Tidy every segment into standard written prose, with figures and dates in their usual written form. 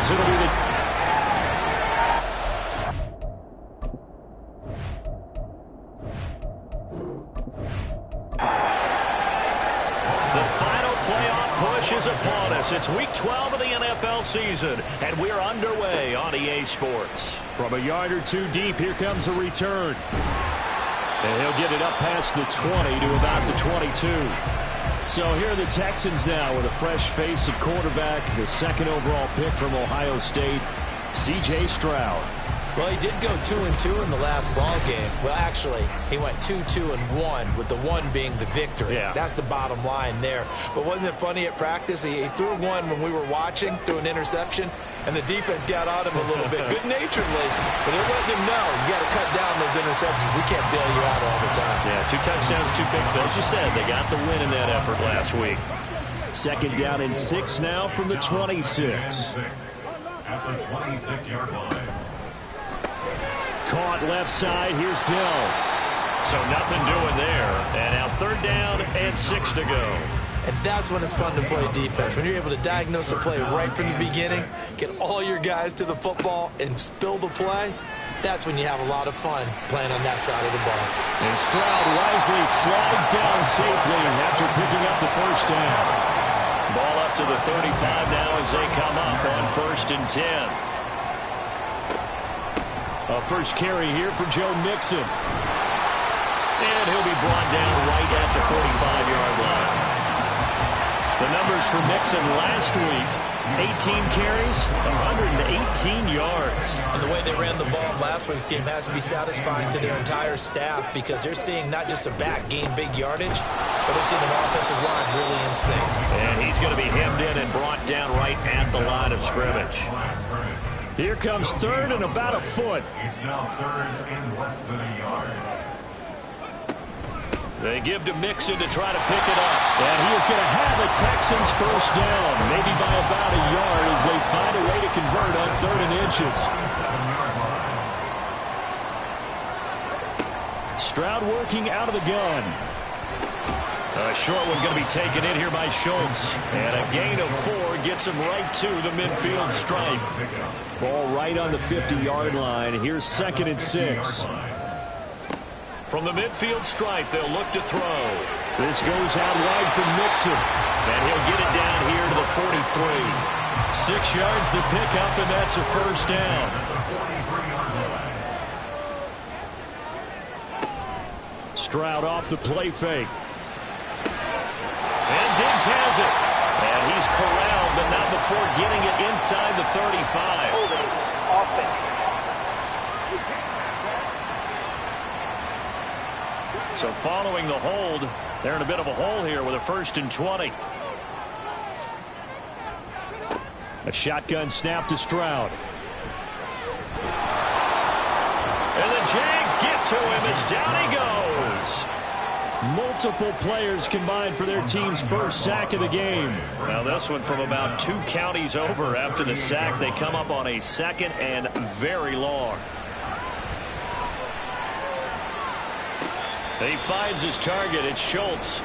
as it'll be the... is upon us. It's week 12 of the NFL season, and we're underway on EA Sports. From a yard or two deep, here comes a return. And he'll get it up past the 20 to about the 22. So here are the Texans now with a fresh face at quarterback, the second overall pick from Ohio State, C.J. Stroud. Well, he did go 2-2 in the last ball game. Well, actually, he went 2-2-1, with the one being the victory. Yeah. That's the bottom line there. But wasn't it funny at practice? He threw one when we were watching, threw an interception, and the defense got on him a little bit, good-naturedly. But they're letting him know, you got to cut down those interceptions. We can't bail you out all the time. Yeah, 2 touchdowns, 2 picks. But as you said, they got the win in that effort last week. Second down and 6 now from the 26. At the 26-yard line. Caught left side. Here's Dill. So nothing doing there. And now third down and 6 to go. And that's when it's fun to play defense. When you're able to diagnose a play right from the beginning, get all your guys to the football and spill the play, that's when you have a lot of fun playing on that side of the ball. And Stroud wisely slides down safely after picking up the first down. Ball up to the 35 now as they come up on 1st and 10. A first carry here for Joe Mixon. And he'll be brought down right at the 45-yard line. The numbers for Mixon last week, 18 carries, 118 yards. And the way they ran the ball in last week's game has to be satisfying to their entire staff, because they're seeing not just a back gain big yardage, but they're seeing an offensive line really in sync. And he's going to be hemmed in and brought down right at the line of scrimmage. Here comes third and about a foot. It's now third and less than a yard. They give to Mixon to try to pick it up. And he is going to have the Texans first down, maybe by about a yard, as they find a way to convert on 3rd and inches. Stroud working out of the gun. A short one going to be taken in here by Schultz. And a gain of 4 gets him right to the midfield stripe. Ball right on the 50-yard line. Here's 2nd and 6. From the midfield stripe, they'll look to throw. This goes out wide from Mixon. And he'll get it down here to the 43. 6 yards to pick up, and that's a first down. Stroud off the play fake. And Diggs has it. And he's corralled, but not before getting it inside the 35. So following the hold, they're in a bit of a hole here with a 1st and 20. A shotgun snap to Stroud. And the Jags get to him as down he goes. Multiple players combined for their team's first sack of the game. Now this one from about 2 counties over after the sack. They come up on a 2nd and very long. He finds his target. It's Schultz.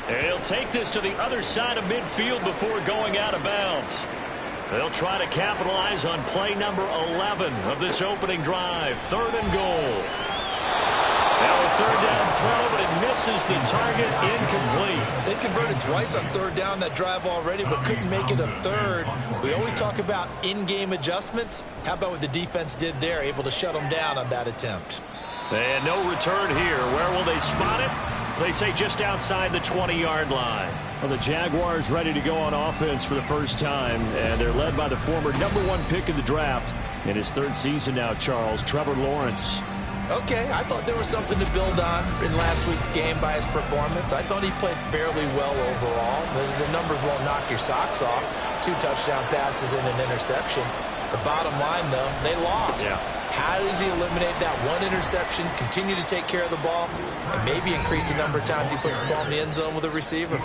And he'll take this to the other side of midfield before going out of bounds. They'll try to capitalize on play number 11 of this opening drive. 3rd and goal. Now a 3rd down throw, but it misses the target, incomplete. They converted twice on 3rd down that drive already, but couldn't make it a 3rd. We always talk about in-game adjustments. How about what the defense did there, able to shut them down on that attempt? And no return here. Where will they spot it? They say just outside the 20-yard line. Well, the Jaguars ready to go on offense for the first time, and they're led by the former #1 pick in the draft. In his 3rd season now, Charles, Trevor Lawrence. Okay, I thought there was something to build on in last week's game by his performance. I thought he played fairly well overall. The numbers won't knock your socks off. 2 touchdown passes and an interception. The bottom line, though, they lost. Yeah. How does he eliminate that 1 interception, continue to take care of the ball, and maybe increase the number of times he puts the ball in the end zone with a receiver?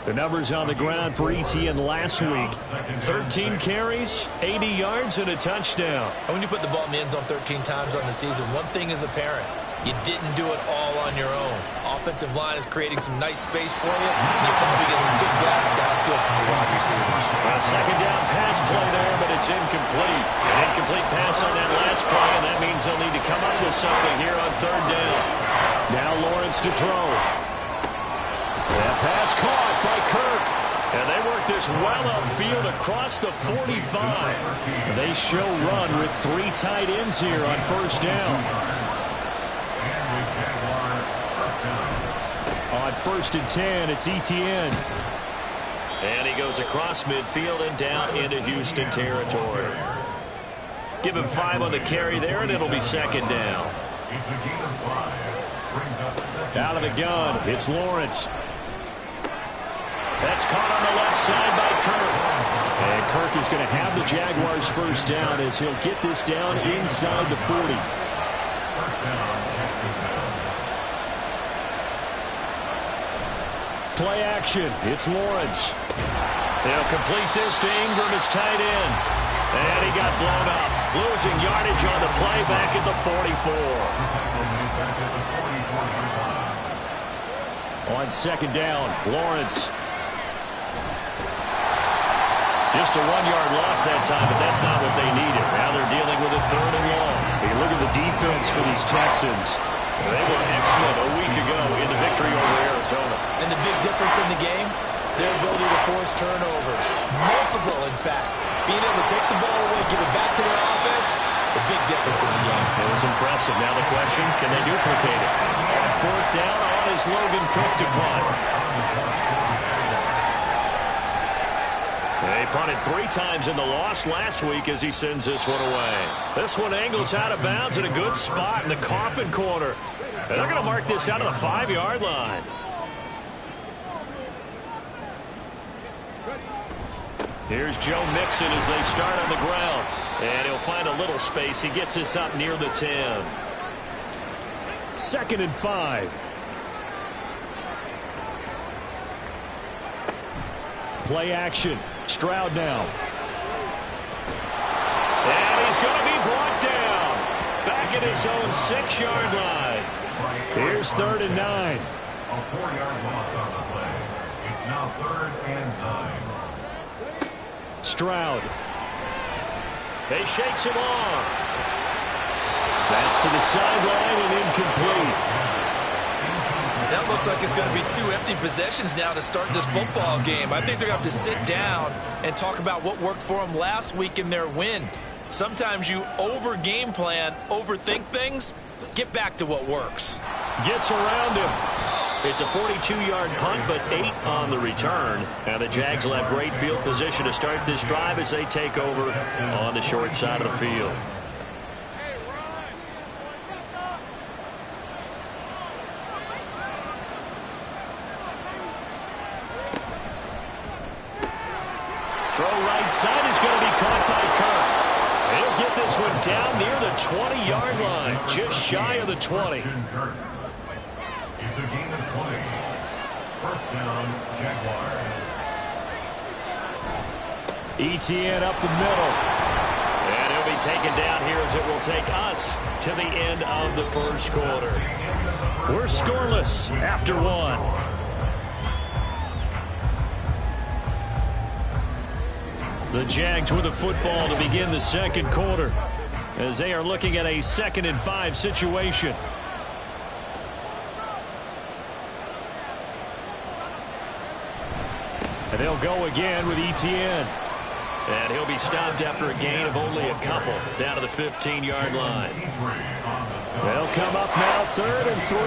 The numbers on the ground for Etienne last week. 13 carries, 80 yards, and a touchdown. And when you put the ball in the end zone 13 times on the season, one thing is apparent. You didn't do it all on your own. Offensive line is creating some nice space for you, and you probably get some good blocks downfield from your wide receivers. A 2nd down pass it's incomplete. An incomplete pass on that last play, and that means they'll need to come up with something here on third down. Now Lawrence to throw. That pass caught by Kirk. And they work this well upfield across the 45. They show run with 3 tight ends here on first down. On 1st and 10, it's Etienne. And he goes across midfield and down into Houston territory. Give him 5 on the carry there, and it'll be second down. Out of the gun, it's Lawrence. That's caught on the left side by Kirk. And Kirk is going to have the Jaguars first down as he'll get this down inside the 40. Play action. It's Lawrence. They'll complete this to Ingram, his tight end. And he got blown up. Losing yardage on the play back at the 44. On second down, Lawrence. Just a 1-yard loss that time, but that's not what they needed. Now they're dealing with a 3rd and long. Hey, look at the defense for these Texans. They were excellent a week ago in the victory over Arizona. And the big difference in the game, their ability to force turnovers. Multiple, in fact. Being able to take the ball away, give it back to their offense, the big difference in the game. It was impressive. Now the question, can they duplicate it? On 4th down, on is Logan Cook to punt. They punted 3 times in the loss last week as he sends this one away. This one angles out of bounds in a good spot in the coffin corner. And they're going to mark this out of the 5-yard line. Here's Joe Mixon as they start on the ground. And he'll find a little space. He gets this up near the 10. 2nd and 5. Play action. Stroud now. And he's going to be brought down. Back at his own 6-yard line. Here's 3rd and 9. A 4-yard loss on the play. It's now 3rd and 9. Stroud. They shakes him off. That's to the sideline and incomplete. That looks like it's going to be 2 empty possessions now to start this football game. I think they're going to have to sit down and talk about what worked for them last week in their win. Sometimes you over-game plan, overthink things. Get back to what works. Gets around him. It's a 42-yard punt, but 8 on the return. And the Jags will have great field position to start this drive as they take over on the short side of the field. Throw right side is going to be caught by Kirk. He'll get this one down near the 20-yard line, just shy of the 20. It's a gain of 20. First down, Jaguars. Etienne up the middle. And he'll be taken down here as it will take us to the end of the first quarter. We're scoreless after 1. The Jags with the football to begin the second quarter as they are looking at a 2nd and 5 situation. And they'll go again with Etienne. And he'll be stopped after a gain of only a couple down to the 15-yard line. They'll come up now 3rd and 3.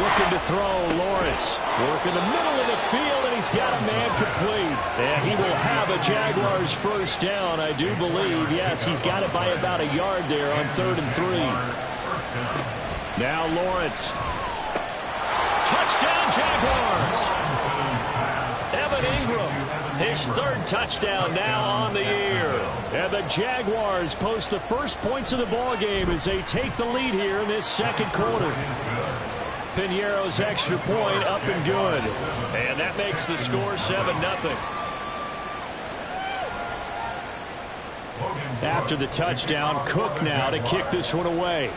Looking to throw, Lawrence. Work in the middle of the field, and he's got a man complete. And he will have a Jaguars first down, I do believe. Yes, he's got it by about a yard there on 3rd and 3. Now Lawrence. Touchdown, Jaguars! Evan Ingram, his 3rd touchdown now on the year. And the Jaguars post the first points of the ballgame as they take the lead here in this second quarter. Piñeiro's extra point up and good. And that makes the score 7-0. After the touchdown, Cook now to kick this one away.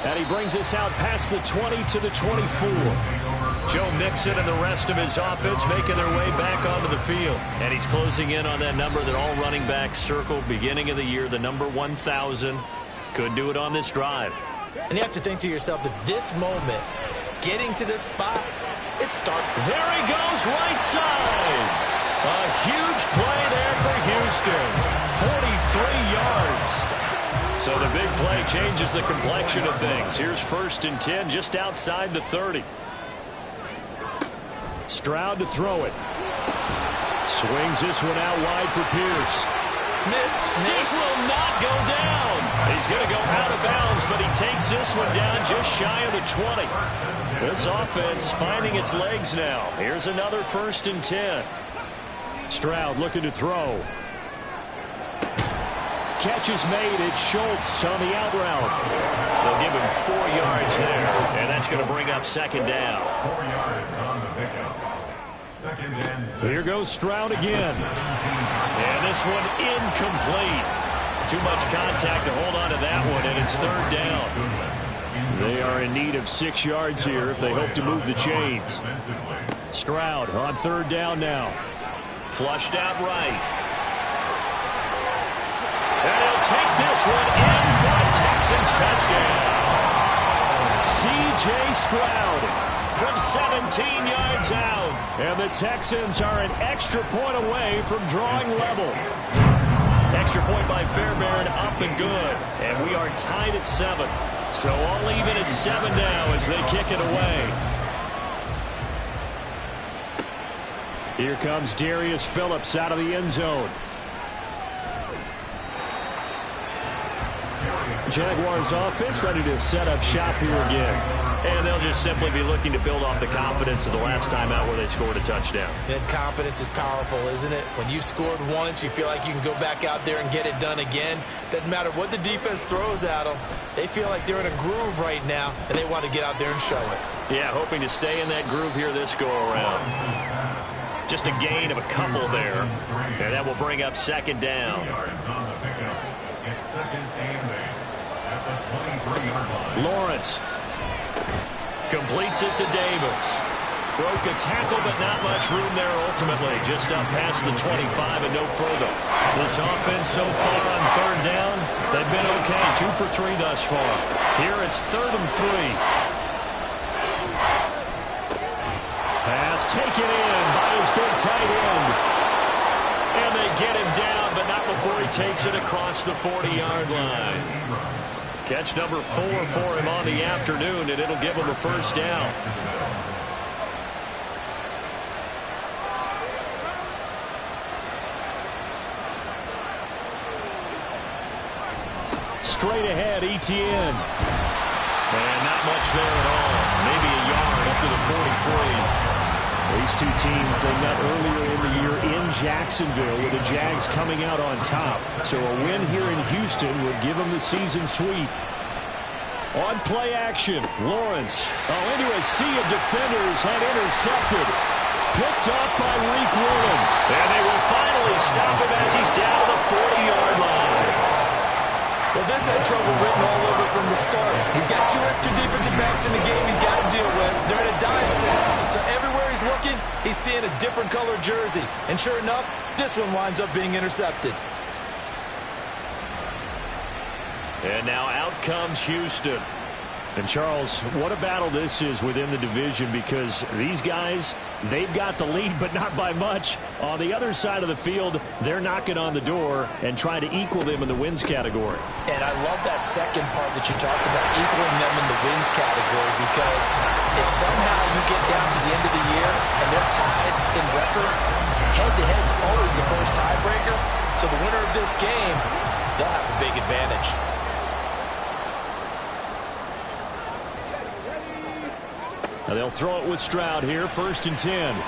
And he brings us out past the 20 to the 24. Joe Mixon and the rest of his offense making their way back onto the field. And he's closing in on that number that all running backs circled beginning of the year, the number 1,000. Could do it on this drive. And you have to think to yourself that this moment, getting to this spot, it's starting. There he goes, right side. A huge play there for Houston. 43 yards. So the big play changes the complexion of things. Here's 1st and 10 just outside the 30. Stroud to throw it. Swings this one out wide for Pierce. Missed. This will not go down. He's going to go out of bounds, but he takes this one down just shy of the 20. This offense finding its legs now. Here's another 1st and 10. Stroud looking to throw. Catch is made. It's Schultz on the out route. They'll give him 4 yards there, and that's going to bring up 2nd down. 4 yards on the pickup. 2nd and 6. Here goes Stroud again. And this one incomplete. Too much contact to hold on to that one, and it's 3rd down. They are in need of 6 yards here if they hope to move the chains. Stroud on 3rd down now. Flushed out right. And he'll take this one in for a Texans touchdown. C.J. Stroud from 17 yards out. And the Texans are an extra point away from drawing level. Extra point by Fairbairn, up and good. And we are tied at 7. So all even at 7 now as they kick it away. Here comes Darius Phillips out of the end zone. Jaguars offense ready to set up shop here again. And they'll just simply be looking to build off the confidence of the last time out where they scored a touchdown. And confidence is powerful, isn't it? When you've scored once, you feel like you can go back out there and get it done again. Doesn't matter what the defense throws at them. They feel like they're in a groove right now, and they want to get out there and show it. Yeah, hoping to stay in that groove here this go-around. Just a gain of a couple there. And that will bring up 2nd down. 2 yards on the pickup. It's 2nd and 8 at the 23-yard line. Lawrence completes it to Davis. Broke a tackle, but not much room there ultimately. Just up past the 25 and no further. This offense so far on 3rd down, they've been okay. 2 for 3 thus far. Here it's 3rd and 3. pass taken in by his big tight end. And they get him down, but not before he takes it across the 40-yard line. Catch number 4 for him on the afternoon, and it'll give him a 1st down. Straight ahead, Etienne. And not much there at all. Maybe a yard up to the 43. These two teams, they met earlier in the year in Jacksonville with the Jags coming out on top. So a win here in Houston would give them the season sweep. On play action, Lawrence into a sea of defenders and intercepted. Picked up by Reek Willen. And they will finally stop him as he's down to the 40-yard line. Well, this had trouble written all over from the start. He's got 2 extra defensive backs in the game he's got to deal with. They're in a dime set. So everywhere he's looking, he's seeing a different color jersey. And sure enough, this one winds up being intercepted. And now out comes Houston. And Charles, what a battle this is within the division, because these guys, they've got the lead, but not by much. On the other side of the field, they're knocking on the door and trying to equal them in the wins category. And I love that second part that you talked about, equaling them in the wins category, because if somehow you get down to the end of the year and they're tied in record, head-to-head's always the first tiebreaker. So the winner of this game, they'll have a big advantage. Now they'll throw it with Stroud here, 1st and 10. And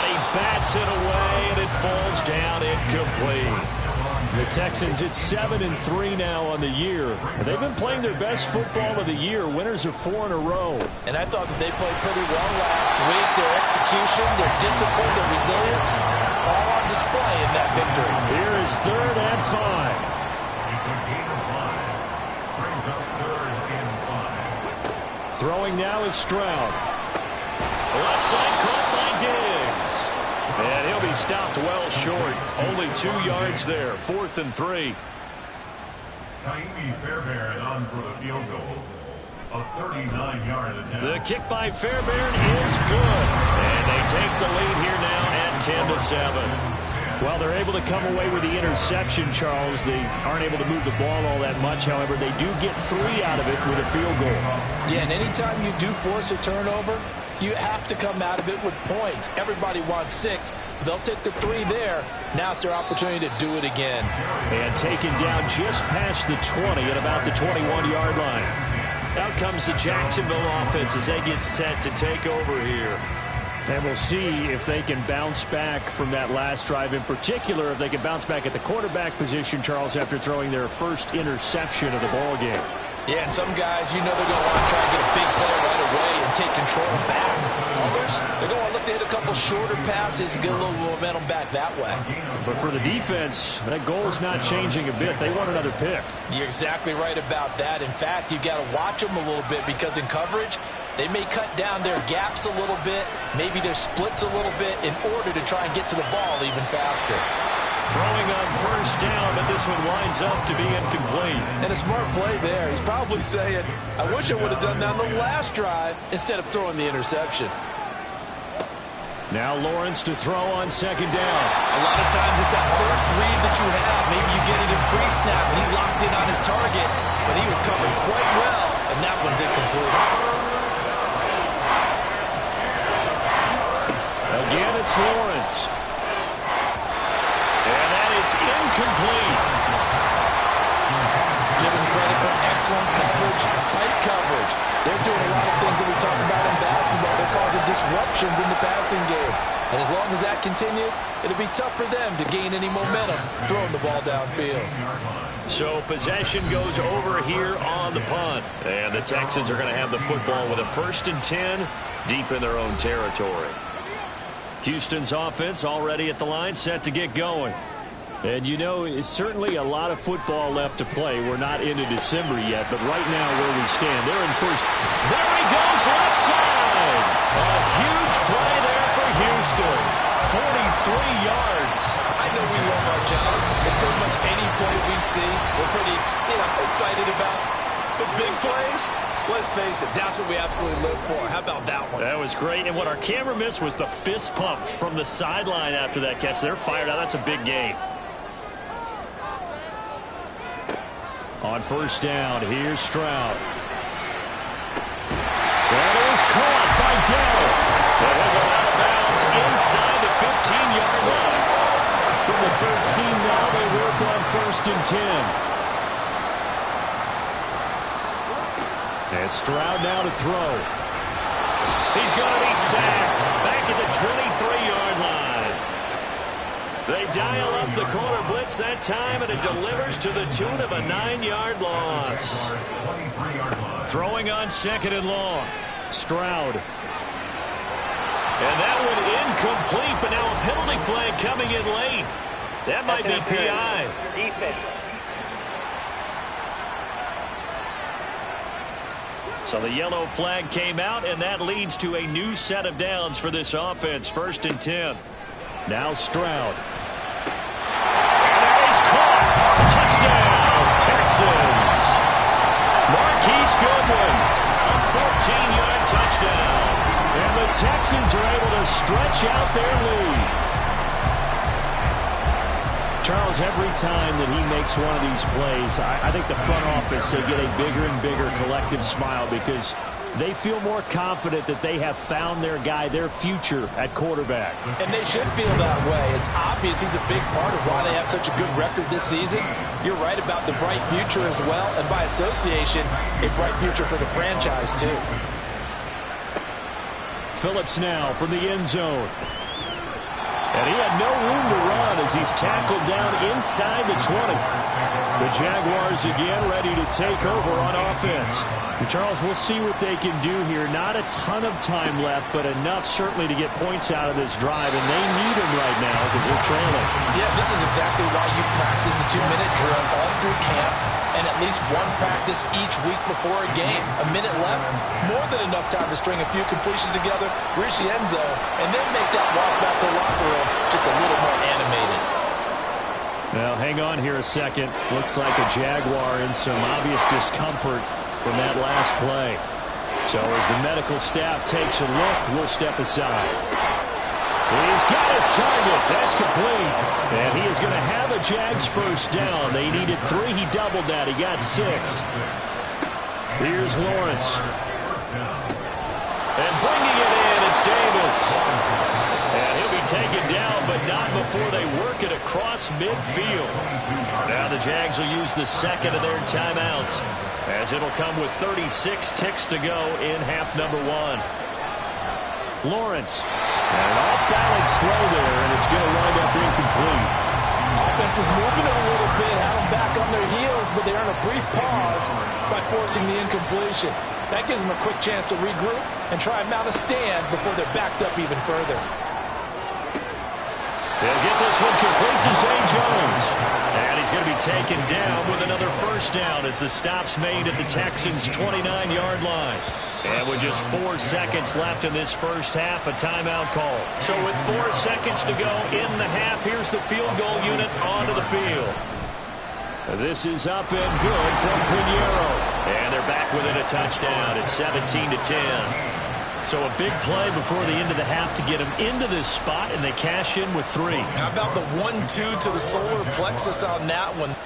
he bats it away, and it falls down incomplete. The Texans, it's 7-3 now on the year. They've been playing their best football of the year, winners of 4 in a row. And I thought that they played pretty well last week. Their execution, their discipline, their resilience, all on display in that victory. Here is 3rd and 5. It's a gain of 5. Brings Throwing now is Stroud. Left side caught by Diggs. And he'll be stopped well short. Only 2 yards there. 4th and 3. Taimi Fairbairn on for the field goal. A 39-yard attempt. The kick by Fairbairn is good. And they take the lead here now at 10-7. Well, they're able to come away with the interception, Charles. They aren't able to move the ball all that much. However, they do get 3 out of it with a field goal. Yeah, and anytime you do force a turnover, you have to come out of it with points. Everybody wants 6. They'll take the 3 there. Now it's their opportunity to do it again. And taken down just past the 20 at about the 21-yard line. Out comes the Jacksonville offense as they get set to take over here. And we'll see if they can bounce back from that last drive. In particular, if they can bounce back at the quarterback position, Charles, after throwing their first interception of the ball game. Yeah, and some guys, you know they're going to want to try and get a big play right away and take control back. Others, they're going to look to hit a couple shorter passes and get a little momentum back that way. But for the defense, that goal is not changing a bit. They want another pick. You're exactly right about that. In fact, you've got to watch them a little bit because in coverage, they may cut down their gaps a little bit, maybe their splits a little bit in order to try and get to the ball even faster. Throwing on first down, but this one winds up to be incomplete. And a smart play there. He's probably saying, I wish I would have done that on the last drive instead of throwing the interception. Now Lawrence to throw on second down. A lot of times it's that first read that you have. Maybe you get it in pre-snap and he's locked in on his target, but he was covered quite well, and that one's incomplete. Again, it's Lawrence. And that is incomplete. Give him credit for excellent coverage, tight coverage. They're doing a lot of things that we talk about in basketball. They're causing disruptions in the passing game. And as long as that continues, it'll be tough for them to gain any momentum throwing the ball downfield. So possession goes over here on the punt. And the Texans are going to have the football with a 1st and 10 deep in their own territory. Houston's offense already at the line, set to get going. And you know, it's certainly a lot of football left to play. We're not into December yet, but right now where we stand, they're in first. There he goes, left side. A huge play there for Houston. 43 yards. I know we love our jobs, and pretty much any play we see, we're pretty, excited about. The big plays, let's face it, that's what we absolutely live for. How about that one? That was great, and what our camera missed was the fist pump from the sideline after that catch. They're fired out. That's a big game. On first down, here's Stroud. That is caught by Dell. And he'll go out of bounds inside the 15-yard line. From the 13 now, they work on 1st and 10. And Stroud now to throw. He's going to be sacked back at the 23-yard line. They dial up the corner blitz that time, and it delivers to the tune of a 9-yard loss. Throwing on 2nd and long. Stroud. And that one incomplete, but now a penalty flag coming in late. That might be PI. Defense. So the yellow flag came out, and that leads to a new set of downs for this offense. 1st and 10. Now Stroud. And that is caught. Touchdown, Texans. Marquise Goodwin, a 14-yard touchdown. And the Texans are able to stretch out their lead. Charles, every time that he makes one of these plays, I think the front office, they get a bigger and bigger collective smile because they feel more confident that they have found their guy, their future at quarterback. And they should feel that way. It's obvious he's a big part of why they have such a good record this season. You're right about the bright future as well, and by association, a bright future for the franchise too. Phillips now from the end zone. And he had no room to run as he's tackled down inside the 20. The Jaguars again ready to take over on offense. And Charles, we'll see what they can do here. Not a ton of time left, but enough certainly to get points out of this drive, and they need them right now because they're trailing. Yeah, this is exactly why you practice a 2-minute drill all through camp. and at least one practice each week before a game. A minute left, more than enough time to string a few completions together, reach the end zone, and then make that walk back to the locker room just a little more animated. Now, hang on here a second. Looks like a Jaguar in some obvious discomfort from that last play. So as the medical staff takes a look, we'll step aside. He's got his target. That's complete. And he is going to have a Jags first down. They needed 3. He doubled that. He got 6. Here's Lawrence. And bringing it in, it's Davis. And he'll be taken down, but not before they work it across midfield. Now the Jags will use the second of their timeouts, as it'll come with 36 ticks to go in half number 1. Lawrence. And an off-balance throw there, and it's going to wind up incomplete. Offense was moving it a little bit, had them back on their heels, but they earn a brief pause by forcing the incompletion. That gives them a quick chance to regroup and try and mount a stand before they're backed up even further. They'll get this one complete to Zay Jones. And he's going to be taken down with another first down as the stop's made at the Texans' 29-yard line. And with just 4 seconds left in this first half, a timeout call. So with 4 seconds to go in the half, here's the field goal unit onto the field. This is up and good from Pinheiro. And they're back within a touchdown at 17-10. So a big play before the end of the half to get them into this spot, and they cash in with 3. How about the 1-2 to the solar plexus on that one?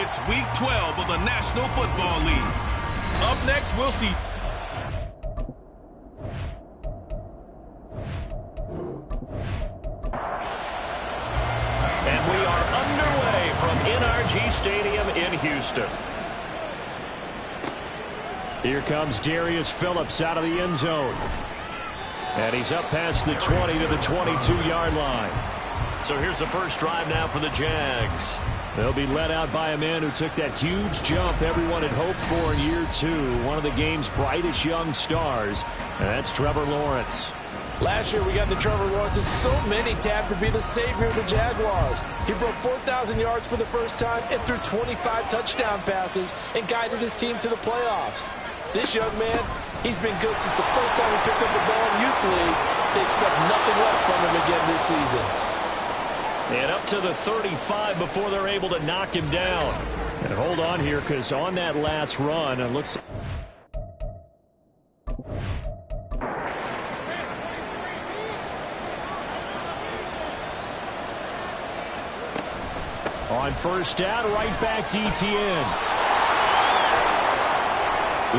It's Week 12 of the National Football League. Up next, we'll see. And we are underway from NRG Stadium in Houston. Here comes Darius Phillips out of the end zone. And he's up past the 20 to the 22-yard line. So here's the first drive now for the Jags. They'll be led out by a man who took that huge jump everyone had hoped for in year 2. One of the game's brightest young stars. And that's Trevor Lawrence. Last year we got the Trevor Lawrence. So many tapped to be the savior of the Jaguars. He broke 4,000 yards for the first time and threw 25 touchdown passes and guided his team to the playoffs. This young man, he's been good since the first time he picked up the ball in Youth League. They expect nothing less from him again this season. And up to the 35 before they're able to knock him down. And hold on here, because on that last run, it looks... On first down, right back to ETN.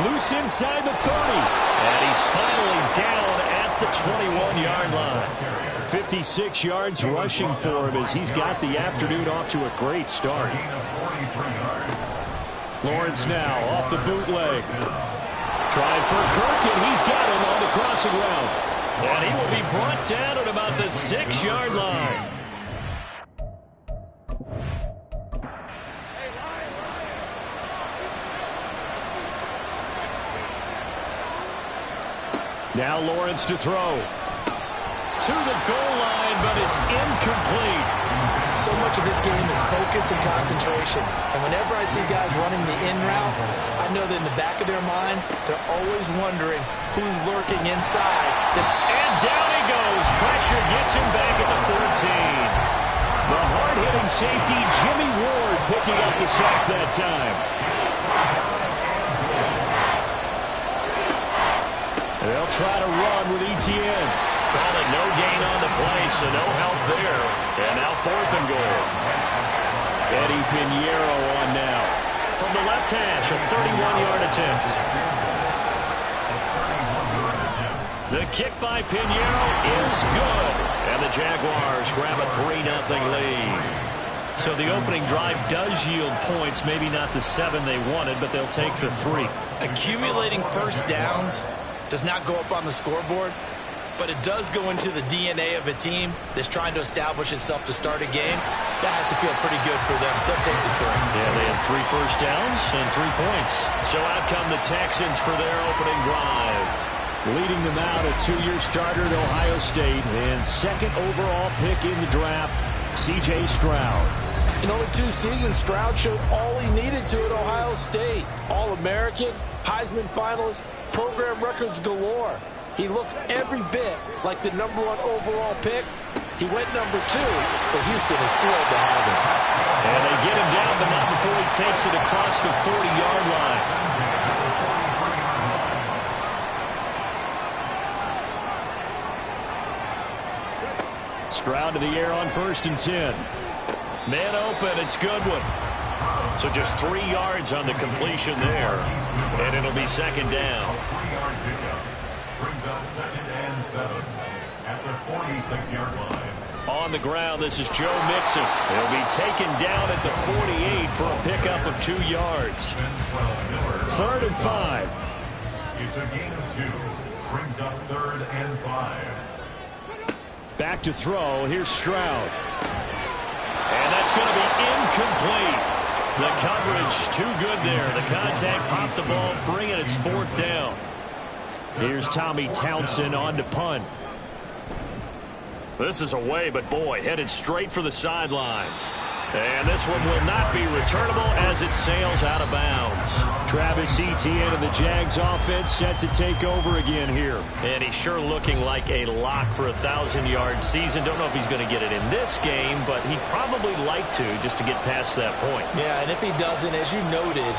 Loose inside the 30. And he's finally down at the 21-yard line. 56 yards rushing for him as he's got the afternoon off to a great start. Lawrence now off the bootleg. Trying for Kirk, and he's got him on the crossing route. And he will be brought down at about the 6-yard line. Now Lawrence to throw. To the goal line, but it's incomplete. So much of his game is focus and concentration. And whenever I see guys running the in route, I know that in the back of their mind, they're always wondering who's lurking inside. And down he goes. Pressure gets him back at the 14. The hard-hitting safety, Jimmy Ward, picking up the sack that time. They'll try to run with ETN. Calling no gain on the play, so no help there. And now 4th and goal. Eddie Pinheiro on now. From the left hash, a 31-yard attempt. The kick by Pinheiro is good. And the Jaguars grab a 3-0 lead. So the opening drive does yield points, maybe not the 7 they wanted, but they'll take the 3. Accumulating first downs does not go up on the scoreboard, but it does go into the DNA of a team that's trying to establish itself to start a game. That has to feel pretty good for them. They'll take the 3. Yeah, they had 3 first downs and 3 points. So out come the Texans for their opening drive. Leading them out, a 2-year starter at Ohio State and 2nd overall pick in the draft, C.J. Stroud. In only 2 seasons, Stroud showed all he needed to at Ohio State. All-American, Heisman finalist, program records galore. He looked every bit like the #1 overall pick. He went #2, but Houston is thrilled to have him. And they get him down, but not before he takes it across the 40-yard line. Stroud to the air on 1st and 10. Man open, it's Goodwin. So just 3 yards on the completion there. And it'll be 2nd down. 3-yard pickup brings up 2nd and 7 at the 46-yard line. On the ground, this is Joe Mixon. He'll be taken down at the 48 for a pickup of 2 yards. 3rd and 5. It's a gain of 2. Brings up 3rd and 5. Back to throw. Here's Stroud. And that's going to be incomplete. The coverage too good there. The contact popped the ball free, and it's 4th down. Here's Tommy Townsend on to punt. This is away, but boy, headed straight for the sidelines. And this one will not be returnable as it sails out of bounds. Travis Etienne and the Jags offense set to take over again here. And he's sure looking like a lock for a 1,000-yard season. Don't know if he's going to get it in this game, but he'd probably like to just to get past that point. Yeah, and if he doesn't, as you noted,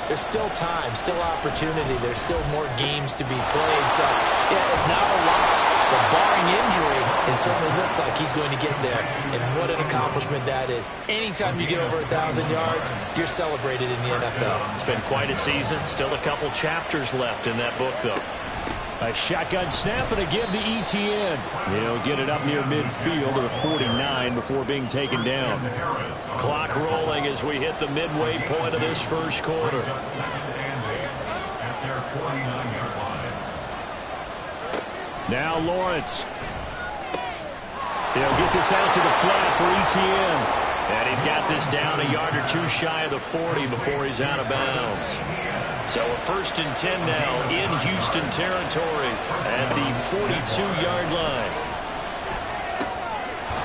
there's still time, still opportunity. There's still more games to be played. So, yeah, it's not a lock. But barring injury, it certainly looks like he's going to get there. And what an accomplishment that is. Anytime you get over 1,000 yards, you're celebrated in the NFL. It's been quite a season. Still a couple chapters left in that book, though. A shotgun snap and a give to ETN. He'll get it up near midfield to the 49 before being taken down. Clock rolling as we hit the midway point of this first quarter. Now Lawrence. He'll get this out to the flat for ETN. And he's got this down a yard or two shy of the 40 before he's out of bounds. So a 1st and 10 now in Houston territory at the 42-yard line.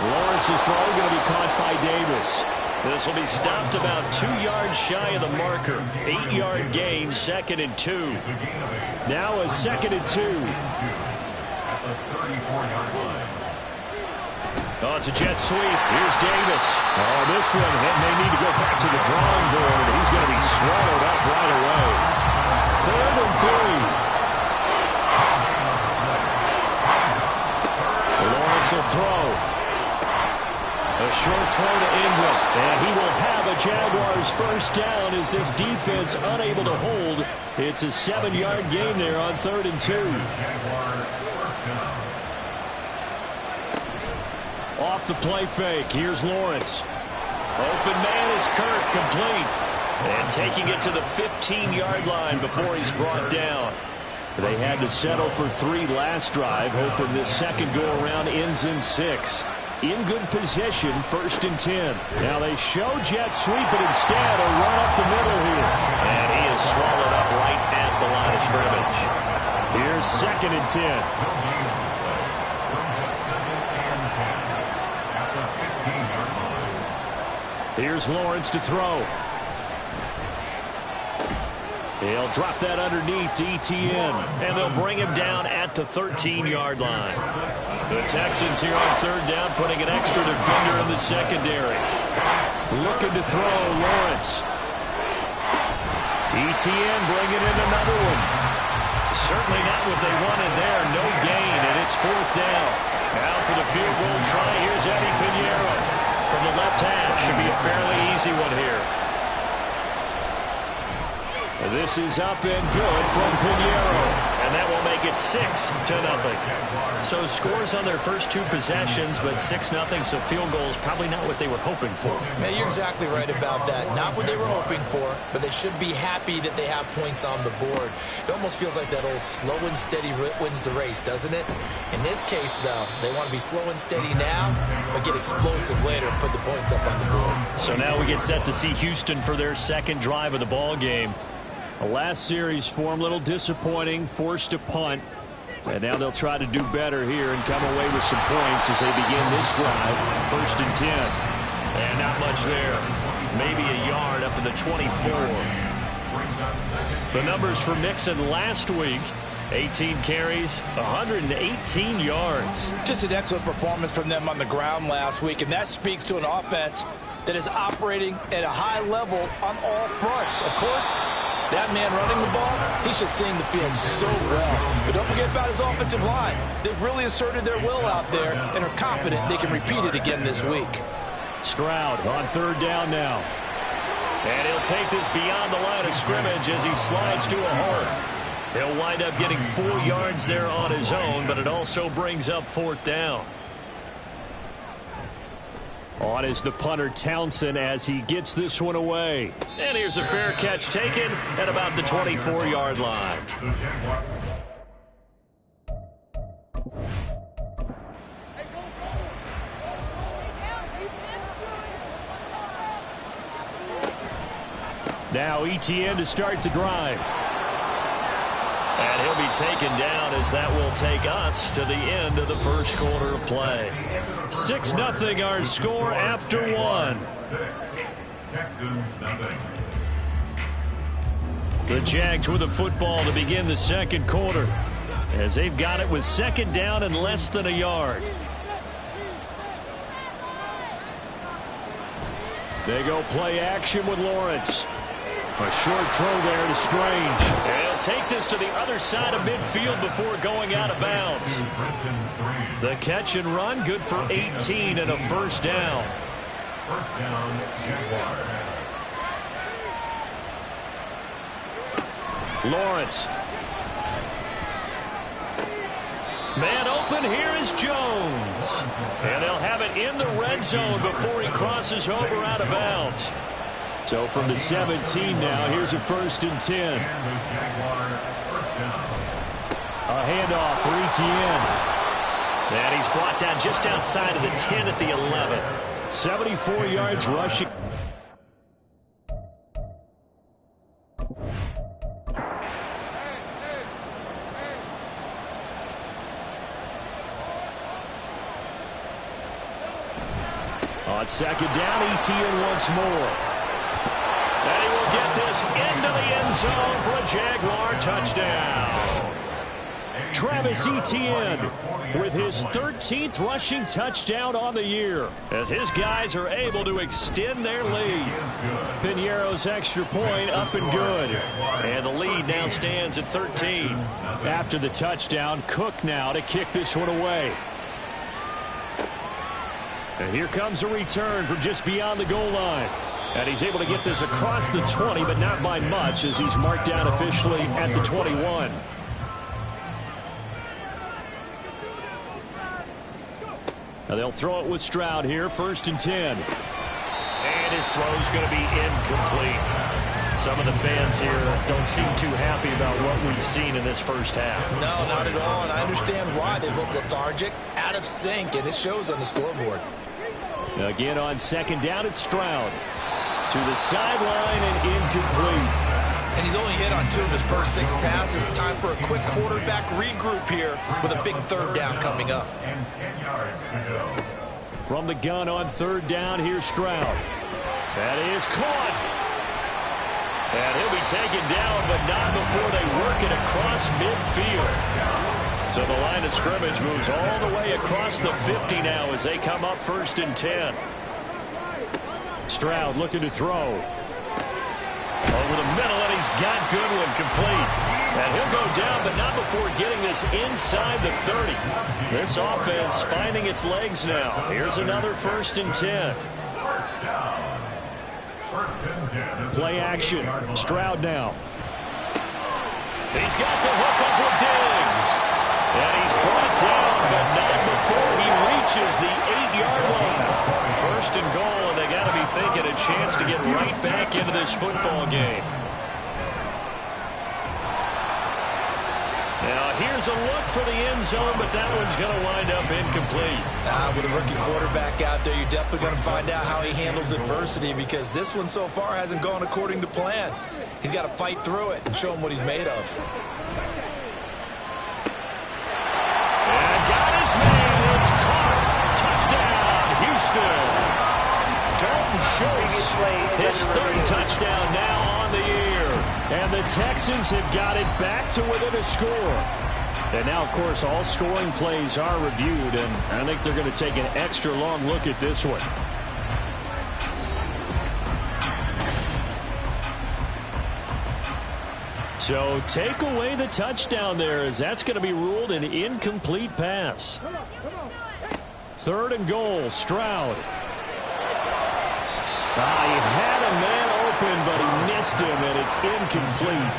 Lawrence's throw going to be caught by Davis. This will be stopped about 2 yards shy of the marker. 8-yard gain, 2nd and 2. Now a 2nd and 2. Oh, it's a jet sweep. Here's Davis. Oh, this one may need to go back to the drawing board. He's going to be swallowed up right away. 3rd and 3. Lawrence will throw. A short throw to Ingram. And he will have a Jaguars first down as this defense unable to hold. It's a 7-yard gain there on 3rd and 2. Off the play fake. Here's Lawrence. Open man is Kirk, complete. And taking it to the 15-yard line before he's brought down. They had to settle for 3 last drive, hoping this second go-around ends in 6. In good position, 1st and 10. Now they show jet sweep, but instead a run up the middle here. And he is swallowed up right at the line of scrimmage. Here's 2nd and 10. Here's Lawrence to throw. He'll drop that underneath to ETN. And they'll bring him down at the 13-yard line. The Texans here on 3rd down, putting an extra defender in the secondary. Looking to throw, Lawrence. ETN bringing in another one. Certainly not what they wanted there. No gain, and it's 4th down. Now for the field goal try, here's Eddie Pinheiro. From the left half, should be a fairly easy one here. This is up and good from Pinheiro. And that will make it 6-0. So scores on their first 2 possessions, but 6-0, so field goals probably not what they were hoping for. Man, you're exactly right about that. Not what they were hoping for, but they should be happy that they have points on the board. It almost feels like that old slow and steady wins the race, doesn't it? In this case, though, they want to be slow and steady now, but get explosive later and put the points up on the board. So now we get set to see Houston for their 2nd drive of the ball game. The last series form, a little disappointing, forced to punt. And now they'll try to do better here and come away with some points as they begin this drive. 1st and 10. And not much there. Maybe a yard up to the 24. The numbers for Mixon last week. 18 carries, 118 yards. Just an excellent performance from them on the ground last week, and that speaks to an offense that is operating at a high level on all fronts. Of course, that man running the ball, he's just seeing the field so well. But don't forget about his offensive line. They've really asserted their will out there and are confident they can repeat it again this week. Stroud on 3rd down now. And he'll take this beyond the line of scrimmage as he slides to a halt. He'll wind up getting 4 yards there on his own, but it also brings up 4th down. On is the punter Townsend as he gets this one away. And here's a fair catch taken at about the 24-yard line. Now ETN to start the drive. And he'll be taken down as that will take us to the end of the first quarter of play. 6-0 our score after 1. Texans nothing. The Jags with the football to begin the second quarter as they've got it with 2nd down and less than a yard. They go play action with Lawrence. A short throw there to Strange. And he'll take this to the other side of midfield before going out of bounds. The catch and run, good for 18 and a first down. First down, Jaguars. Lawrence. Man open, here is Jones. And they'll have it in the red zone before he crosses over out of bounds. So from the 17 now, here's a 1st and 10. And the Jaguar first down. A handoff for Etienne. And he's brought down just outside of the 10 at the 11. 74 yards rushing. On 2nd down, Etienne once more. And he will get this into the end zone for a Jaguar touchdown. Travis Etienne with his 13th rushing touchdown on the year, as his guys are able to extend their lead. Piñeiro's extra point up and good. And the lead now stands at 13. After the touchdown, Cook now to kick this one away. And here comes a return from just beyond the goal line. And he's able to get this across the 20, but not by much, as he's marked down officially at the 21. Now they'll throw it with Stroud here, 1st and 10. And his throw's going to be incomplete. Some of the fans here don't seem too happy about what we've seen in this first half. No, not at all, and I understand why. They look lethargic, out of sync, and it shows on the scoreboard. Again on 2nd down, it's Stroud. To the sideline and incomplete. And he's only hit on 2 of his first 6 passes. Time for a quick quarterback regroup here with a big 3rd down coming up. And 10 yards to go. From the gun on 3rd down, here's Stroud. That is caught. And he'll be taken down, but not before they work it across midfield. So the line of scrimmage moves all the way across the 50 now as they come up 1st and 10. Stroud looking to throw. Over the middle, and he's got Goodwin complete. And he'll go down, but not before getting this inside the 30. This offense finding its legs now. Here's another 1st and 10. First down. 1st and 10. Play action. Stroud now. He's got the hook up with Diggs. And he's brought down, but not before he reaches the 8-yard line. 1st and goal, and they got to be thinking a chance to get right back into this football game. Now here's a look for the end zone, but that one's going to wind up incomplete. With a rookie quarterback out there, you're definitely going to find out how he handles adversity, because this one so far hasn't gone according to plan. He's got to fight through it and show him what he's made of. And got his man. It's caught. Touchdown, Houston. Dalton Schultz, his 3rd touchdown now on the year. And the Texans have got it back to within a score. And now, of course, all scoring plays are reviewed, and I think they're going to take an extra long look at this one. So take away the touchdown there, as that's going to be ruled an incomplete pass. 3rd and goal, Stroud. He had a man open, but he missed him, and it's incomplete.